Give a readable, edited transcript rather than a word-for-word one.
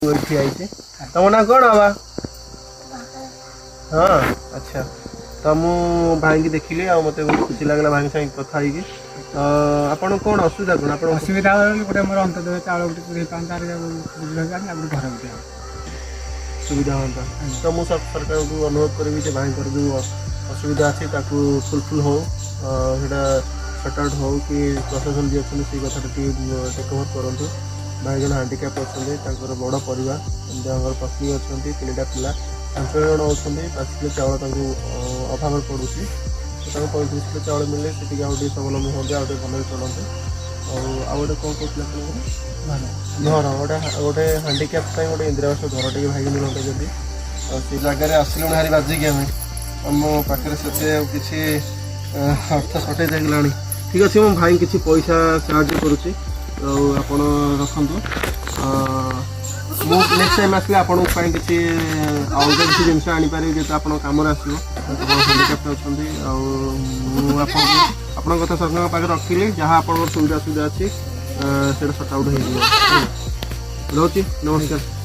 तुम ना कौन हवा हाँ अच्छा तो मु भाई की देखिली आ मत खुशी लगला भाई साथ कथा आपन कौन असुविधा कौन आप असुविधा गोटे मोर अंतर्दय चाउल गोटे पूरे पाँच घर गुटे सुविधा होता तो मुझे सरकार को अनुरोध करी जे भाई जो असुविधा अच्छी फुलफिल हो सर्ट आउट हो कि प्रशासन जी अच्छे से कथा टेकओवर करूँ भाई जन हांडिक्याप अच्छा बड़ परिवार पत्नी अच्छा 3टा पिला 5 जन अच्छा 5 किलो चाउल अभाव पड़ू तो 35 किलो चाउल मिले से स्वावलम्बी होते आउ भल चलते आउ गोटे कौन कहते घर गोटे हांडिक्याप गोटे इंदिरावास घर टे भाई मिलते जब से जगार आसलुण हारी बाजिकी आम पाखे से किसी अर्थ सर्टेज होगा ठीक अच्छे मो भाई किसी पैसा साहय करुच्ची आप रखु नेक्स्ट टाइम आसले आपन किसी अलग किसी जिन आनीपारे जेहतु आप कम आसो हांडिक्याप्ट अच्छा आप कथा सरकार पाखे रखिले जहाँ आप सुविधा सुविधा अच्छी से सर्ट आउट हो रोचे नमस्कार।